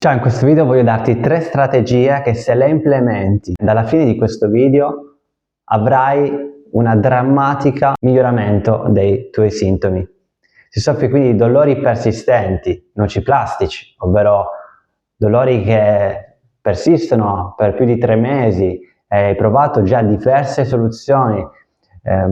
Ciao, in questo video voglio darti 3 strategie che se le implementi dalla fine di questo video avrai un drammatico miglioramento dei tuoi sintomi. Se soffri quindi di dolori persistenti, nociplastici, ovvero dolori che persistono per più di 3 mesi e hai provato già diverse soluzioni,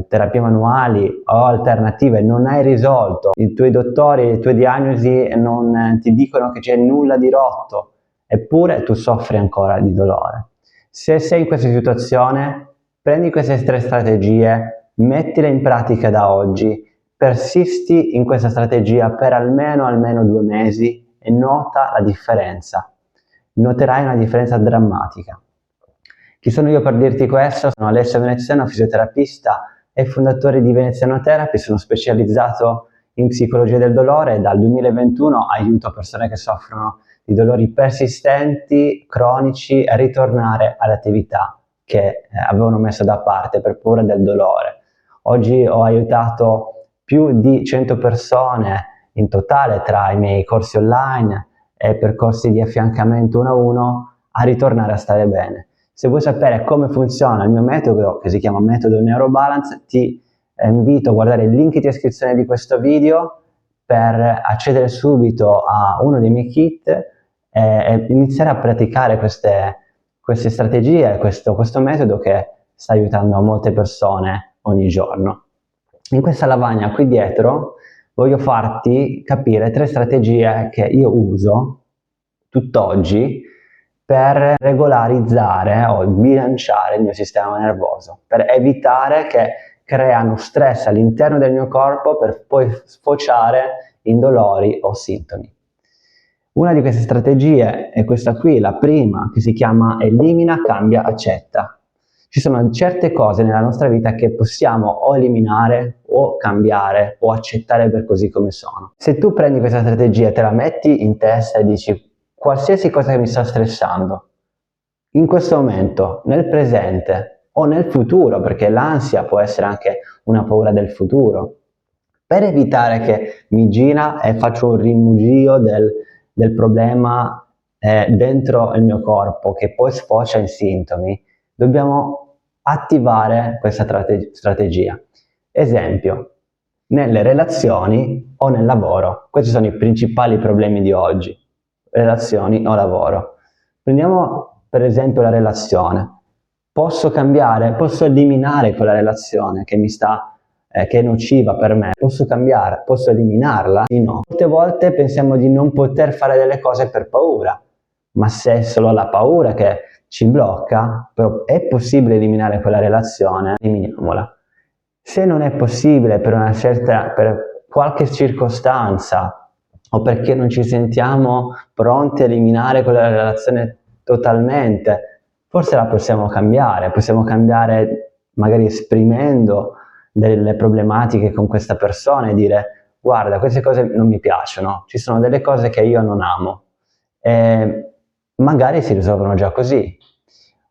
terapie manuali o alternative, non hai risolto, i tuoi dottori, le tue diagnosi non ti dicono che c'è nulla di rotto, eppure tu soffri ancora di dolore. Se sei in questa situazione, prendi queste 3 strategie, mettile in pratica da oggi, persisti in questa strategia per almeno 2 mesi e nota la differenza. Noterai una differenza drammatica. Chi sono io per dirti questo? Sono Alessio Veneziano, fisioterapista e fondatore di Veneziano Therapy. Sono specializzato in psicologia del dolore e dal 2021 aiuto persone che soffrono di dolori persistenti, cronici, a ritornare alle attività che avevano messo da parte per paura del dolore. Oggi ho aiutato più di 100 persone in totale tra i miei corsi online e percorsi di affiancamento 1 a 1 a ritornare a stare bene. Se vuoi sapere come funziona il mio metodo, che si chiama metodo Neurobalance, ti invito a guardare il link di iscrizione di questo video per accedere subito a uno dei miei kit e iniziare a praticare queste strategie, questo metodo che sta aiutando molte persone ogni giorno. In questa lavagna qui dietro voglio farti capire 3 strategie che io uso tutt'oggi per regolarizzare o bilanciare il mio sistema nervoso, per evitare che creano stress all'interno del mio corpo per poi sfociare in dolori o sintomi. Una di queste strategie è questa qui, la prima, che si chiama elimina, cambia, accetta. Ci sono certe cose nella nostra vita che possiamo o eliminare o cambiare o accettare per così come sono. Se tu prendi questa strategia, te la metti in testa e dici qualsiasi cosa che mi sta stressando, in questo momento, nel presente o nel futuro, perché l'ansia può essere anche una paura del futuro, per evitare che mi gira e faccio un rimugio del problema dentro il mio corpo che poi sfocia in sintomi, dobbiamo attivare questa strategia. Esempio, nelle relazioni o nel lavoro. Questi sono i principali problemi di oggi, relazioni o lavoro. Prendiamo per esempio la relazione. Posso cambiare, posso eliminare quella relazione che che è nociva per me, posso cambiare, posso eliminarla? Sì, no. Molte volte pensiamo di non poter fare delle cose per paura, ma se è solo la paura che ci blocca, però è possibile eliminare quella relazione, eliminiamola. Se non è possibile per qualche circostanza o perché non ci sentiamo pronti a eliminare quella relazione totalmente, forse la possiamo cambiare magari esprimendo delle problematiche con questa persona e dire guarda, queste cose non mi piacciono, ci sono delle cose che io non amo e magari si risolvono già così.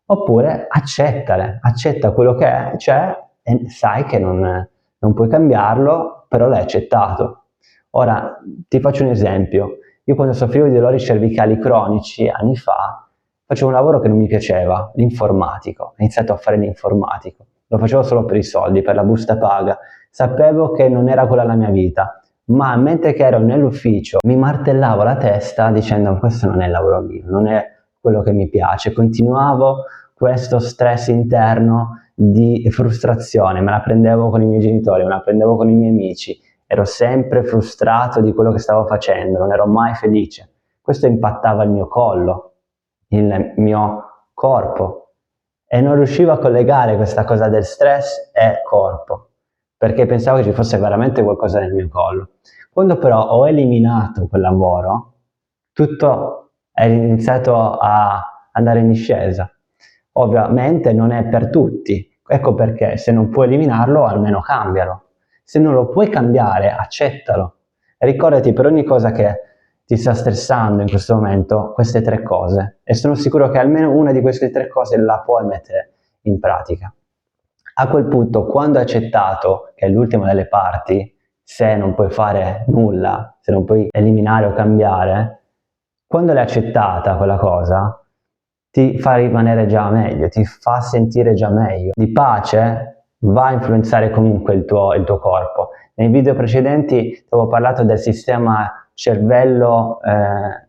Oppure accettale, accetta quello che c'è e sai che non puoi cambiarlo, però l'hai accettato. Ora ti faccio un esempio. Io quando soffrivo di dolori cervicali cronici anni fa, facevo un lavoro che non mi piaceva, l'informatico. Ho iniziato a fare l'informatico. Lo facevo solo per i soldi, per la busta paga. Sapevo che non era quella la mia vita, ma mentre che ero nell'ufficio mi martellavo la testa dicendo questo non è il lavoro mio, non è quello che mi piace. Continuavo questo stress interno di frustrazione, me la prendevo con i miei genitori, me la prendevo con i miei amici, ero sempre frustrato di quello che stavo facendo, non ero mai felice. Questo impattava il mio collo, il mio corpo e non riuscivo a collegare questa cosa del stress e corpo, perché pensavo che ci fosse veramente qualcosa nel mio collo. Quando però ho eliminato quel lavoro, tutto è iniziato a andare in discesa. Ovviamente non è per tutti, ecco perché se non puoi eliminarlo almeno cambialo. Se non lo puoi cambiare, accettalo. E ricordati per ogni cosa che ti sta stressando in questo momento, queste 3 cose. E sono sicuro che almeno una di queste 3 cose la puoi mettere in pratica. A quel punto, quando hai accettato, che è l'ultima delle parti, se non puoi fare nulla, se non puoi eliminare o cambiare, Quando l'hai accettata quella cosa, ti fa rimanere già meglio, ti fa sentire già meglio. Di pace va a influenzare comunque il tuo corpo. Nei video precedenti ti avevo parlato del sistema cervello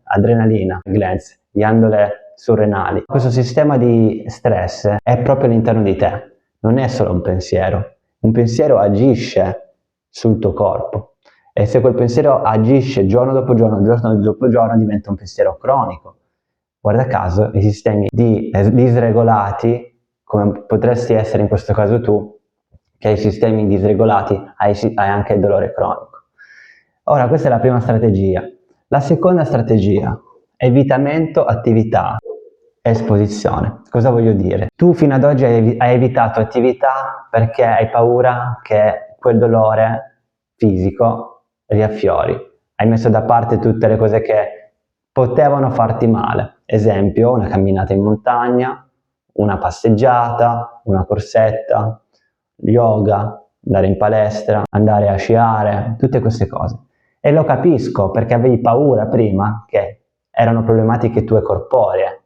adrenalina, glands, ghiandole surrenali. Questo sistema di stress è proprio all'interno di te, non è solo un pensiero. Un pensiero agisce sul tuo corpo e se quel pensiero agisce giorno dopo giorno diventa un pensiero cronico. Guarda caso i sistemi disregolati, come potresti essere in questo caso tu, che hai sistemi disregolati, hai anche il dolore cronico. Ora, questa è la prima strategia. La seconda strategia, evitamento, attività, esposizione. Cosa voglio dire? Tu fino ad oggi hai evitato attività perché hai paura che quel dolore fisico riaffiori. Hai messo da parte tutte le cose che potevano farti male. Esempio, una camminata in montagna, una passeggiata, una corsetta, yoga, andare in palestra, andare a sciare, tutte queste cose. E lo capisco perché avevi paura prima che erano problematiche tue corporee.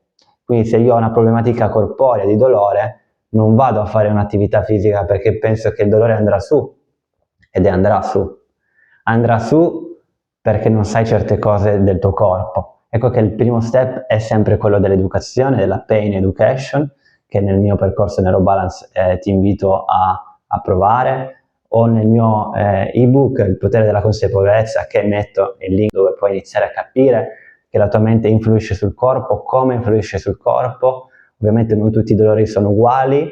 Quindi se io ho una problematica corporea di dolore, non vado a fare un'attività fisica perché penso che il dolore andrà su, ed andrà su. Andrà su perché non sai certe cose del tuo corpo. Ecco che il primo step è sempre quello dell'educazione, della pain education, che nel mio percorso Neurobalance ti invito a provare, o nel mio ebook Il potere della consapevolezza, che metto il link dove puoi iniziare a capire che la tua mente influisce sul corpo, come influisce sul corpo. Ovviamente non tutti i dolori sono uguali,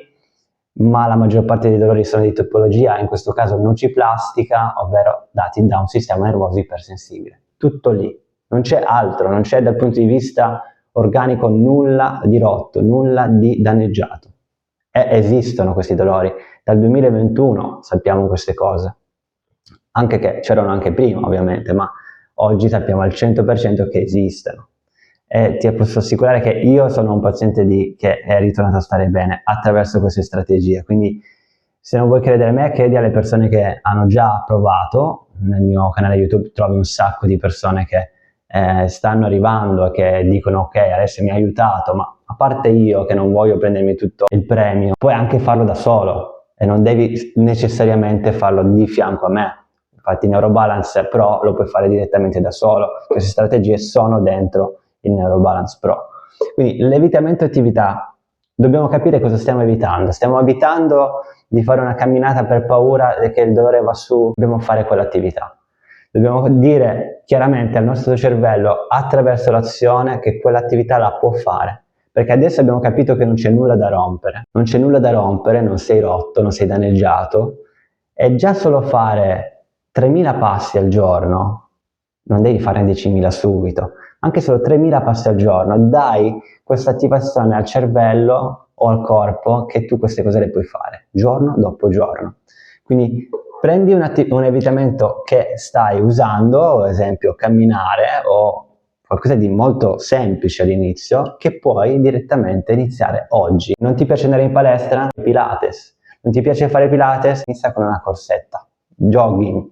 ma la maggior parte dei dolori sono di topologia, in questo caso nociplastica, ovvero dati da un sistema nervoso ipersensibile. Tutto lì, non c'è altro, non c'è dal punto di vista organico nulla di rotto, nulla di danneggiato. Esistono questi dolori, dal 2021 sappiamo queste cose, anche che c'erano anche prima ovviamente, ma oggi sappiamo al 100% che esistono. E ti posso assicurare che io sono un paziente che è ritornato a stare bene attraverso queste strategie, quindi se non vuoi credere a me, chiedi alle persone che hanno già provato. Nel mio canale YouTube trovi un sacco di persone che stanno arrivando e che dicono ok, adesso mi ha aiutato, ma a parte io che non voglio prendermi tutto il premio, puoi anche farlo da solo e non devi necessariamente farlo di fianco a me. Infatti Neurobalance Pro lo puoi fare direttamente da solo, queste strategie sono dentro il Neurobalance Pro. Quindi l'evitamento attività, dobbiamo capire cosa stiamo evitando. Stiamo evitando di fare una camminata per paura che il dolore va su, dobbiamo fare quell'attività. Dobbiamo dire chiaramente al nostro cervello attraverso l'azione che quell'attività la può fare, perché adesso abbiamo capito che non c'è nulla da rompere. Non c'è nulla da rompere, non sei rotto, non sei danneggiato, e già solo fare 3000 passi al giorno, non devi fare 10.000 subito, anche solo 3.000 passi al giorno, dai questa attivazione al cervello o al corpo che tu queste cose le puoi fare, giorno dopo giorno. Quindi prendi un evitamento che stai usando, ad esempio camminare o qualcosa di molto semplice all'inizio, che puoi direttamente iniziare oggi. Non ti piace andare in palestra? Pilates. Non ti piace fare Pilates? Inizia con una corsetta, jogging.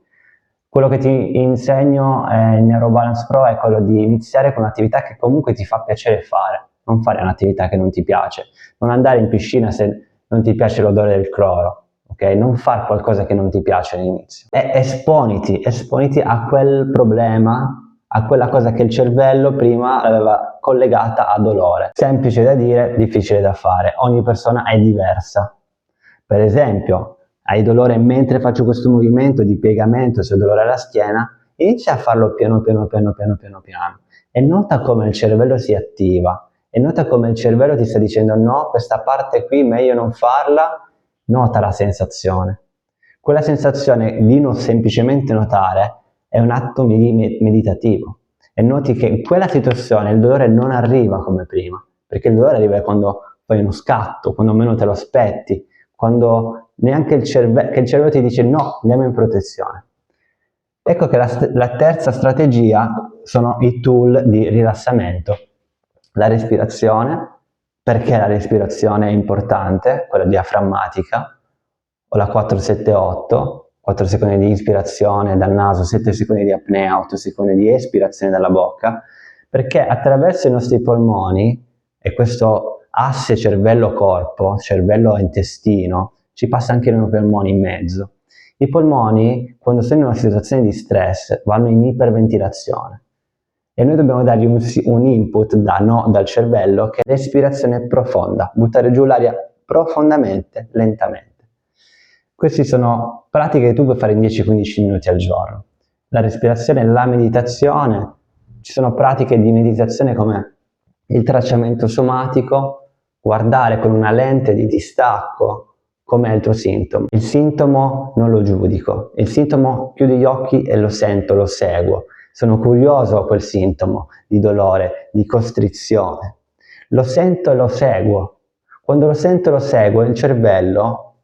Quello che ti insegno in Neurobalance Pro è quello di iniziare con un'attività che comunque ti fa piacere fare, non fare un'attività che non ti piace, non andare in piscina se non ti piace l'odore del cloro, ok? Non fare qualcosa che non ti piace all'inizio. E esponiti a quel problema, a quella cosa che il cervello prima aveva collegata a dolore. Semplice da dire, difficile da fare, ogni persona è diversa. Per esempio, hai dolore mentre faccio questo movimento di piegamento, se ho dolore alla schiena, inizia a farlo piano piano e nota come il cervello si attiva e nota come il cervello ti sta dicendo no, questa parte qui meglio non farla, nota la sensazione. Quella sensazione di non semplicemente notare è un atto meditativo e noti che in quella situazione il dolore non arriva come prima, perché il dolore arriva quando fai uno scatto, quando meno te lo aspetti, quando neanche il cervello ti dice no, andiamo in protezione. Ecco che la terza strategia sono i tool di rilassamento. La respirazione, perché la respirazione è importante, quella diaframmatica, o la 4-7-8, 4 secondi di ispirazione dal naso, 7 secondi di apnea, 8 secondi di espirazione dalla bocca, perché attraverso i nostri polmoni e questo asse cervello-corpo, cervello-intestino, ci passa anche i polmoni in mezzo. I polmoni, quando sono in una situazione di stress, vanno in iperventilazione e noi dobbiamo dargli un input dal cervello, che è respirazione profonda, buttare giù l'aria profondamente, lentamente. Queste sono pratiche che tu puoi fare in 10-15 minuti al giorno. La respirazione, la meditazione, ci sono pratiche di meditazione come il tracciamento somatico, guardare con una lente di distacco com'è il tuo sintomo. Il sintomo non lo giudico, il sintomo chiudo gli occhi e lo sento, lo seguo. Sono curioso a quel sintomo di dolore, di costrizione. Lo sento e lo seguo. Quando lo sento e lo seguo, il cervello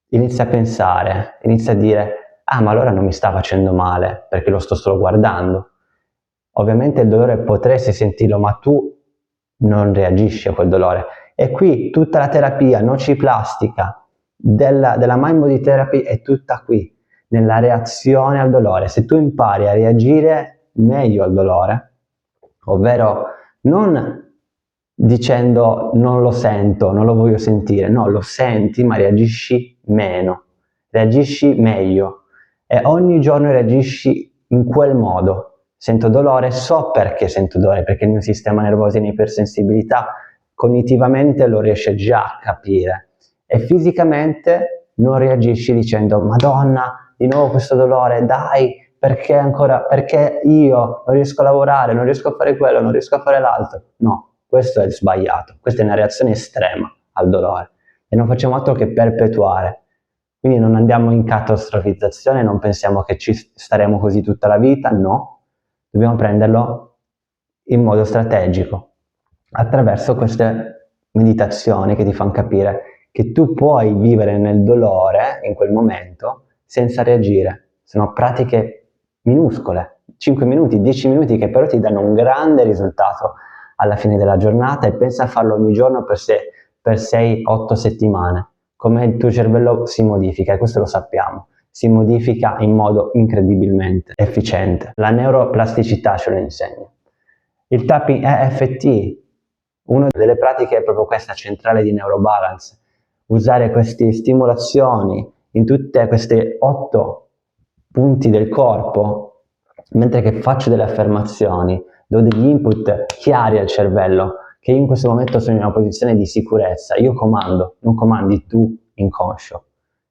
inizia a pensare, inizia a dire: ah, ma allora non mi sta facendo male perché lo sto solo guardando. Ovviamente il dolore potresti sentirlo, ma tu non reagisci a quel dolore. E qui tutta la terapia nociplastica della Mind Body Therapy è tutta qui, nella reazione al dolore. Se tu impari a reagire meglio al dolore, ovvero non dicendo non lo sento, non lo voglio sentire, no, lo senti ma reagisci meno, reagisci meglio e ogni giorno reagisci in quel modo. Sento dolore, so perché sento dolore, perché il mio sistema nervoso è in ipersensibilità, cognitivamente lo riesce già a capire e fisicamente non reagisci dicendo Madonna, di nuovo questo dolore, dai, perché ancora, perché io non riesco a lavorare, non riesco a fare quello, non riesco a fare l'altro. No, questo è sbagliato, questa è una reazione estrema al dolore e non facciamo altro che perpetuare. Quindi non andiamo in catastrofizzazione, non pensiamo che ci staremo così tutta la vita, no, dobbiamo prenderlo in modo strategico, attraverso queste meditazioni che ti fanno capire che tu puoi vivere nel dolore in quel momento senza reagire. Sono pratiche minuscole, 5 minuti, 10 minuti, che però ti danno un grande risultato alla fine della giornata e pensa a farlo ogni giorno per 6-8 settimane. Come il tuo cervello si modifica, e questo lo sappiamo, si modifica in modo incredibilmente efficiente. La neuroplasticità ce lo insegna. Il tapping EFT, una delle pratiche è proprio questa centrale di neurobalance, usare queste stimolazioni in tutte queste 8 punti del corpo, mentre che faccio delle affermazioni, do degli input chiari al cervello, che io in questo momento sono in una posizione di sicurezza, io comando, non comandi tu inconscio,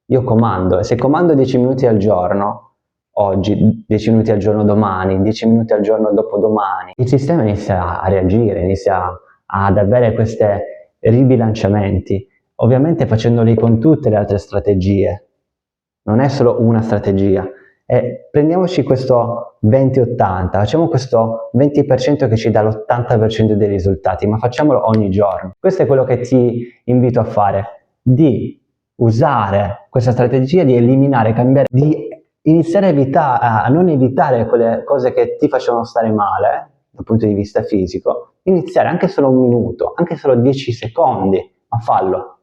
io comando, e se comando 10 minuti al giorno, oggi, 10 minuti al giorno domani, 10 minuti al giorno dopodomani, il sistema inizia a reagire, inizia ad avere questi ribilanciamenti, ovviamente facendoli con tutte le altre strategie, non è solo una strategia. E prendiamoci questo 20-80, facciamo questo 20% che ci dà l'80% dei risultati, ma facciamolo ogni giorno. Questo è quello che ti invito a fare, di usare questa strategia, di eliminare, cambiare, di iniziare a non evitare quelle cose che ti facevano stare male dal punto di vista fisico, iniziare anche solo un minuto, anche solo 10 secondi, ma fallo.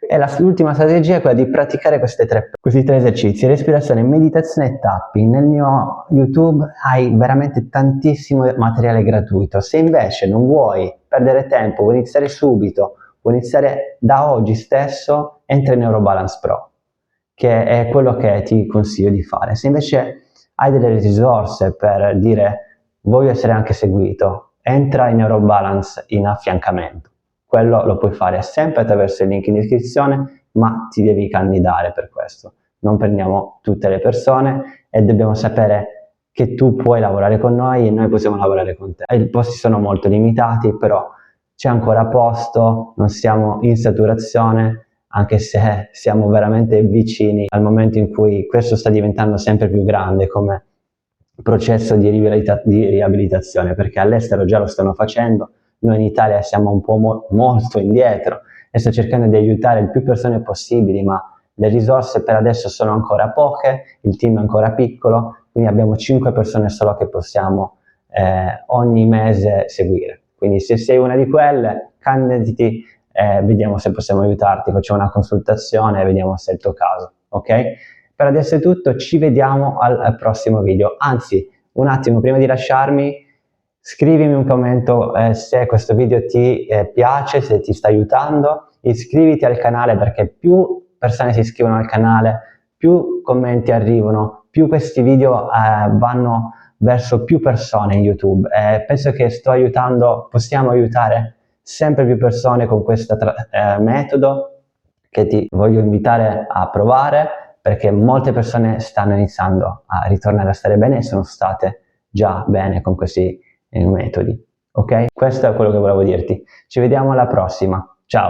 E l'ultima strategia è quella di praticare questi tre esercizi: respirazione, meditazione e tapping. Nel mio YouTube hai veramente tantissimo materiale gratuito. Se invece non vuoi perdere tempo, vuoi iniziare subito, vuoi iniziare da oggi stesso, entra in Neurobalance Pro, che è quello che ti consiglio di fare. Se invece hai delle risorse per dire voglio essere anche seguito, entra in Neurobalance in affiancamento. Quello lo puoi fare sempre attraverso il link in descrizione, ma ti devi candidare per questo. Non prendiamo tutte le persone e dobbiamo sapere che tu puoi lavorare con noi e noi possiamo lavorare con te. I posti sono molto limitati, però c'è ancora posto, non siamo in saturazione, anche se siamo veramente vicini al momento in cui questo sta diventando sempre più grande come processo di riabilitazione, perché all'estero già lo stanno facendo. Noi in Italia siamo un po' molto indietro e sto cercando di aiutare il più persone possibili, ma le risorse per adesso sono ancora poche, il team è ancora piccolo, quindi abbiamo 5 persone solo che possiamo ogni mese seguire. Quindi se sei una di quelle, candidati, vediamo se possiamo aiutarti, facciamo una consultazione e vediamo se è il tuo caso, ok? Per adesso è tutto, ci vediamo al prossimo video. Anzi, un attimo prima di lasciarmi, Scrivimi un commento se questo video ti piace, se ti sta aiutando, iscriviti al canale perché più persone si iscrivono al canale, più commenti arrivano, più questi video vanno verso più persone in YouTube. Penso che possiamo aiutare sempre più persone con questo metodo che ti voglio invitare a provare, perché molte persone stanno iniziando a ritornare a stare bene e sono state già bene con questi metodi. Ok? Questo è quello che volevo dirti. Ci vediamo alla prossima.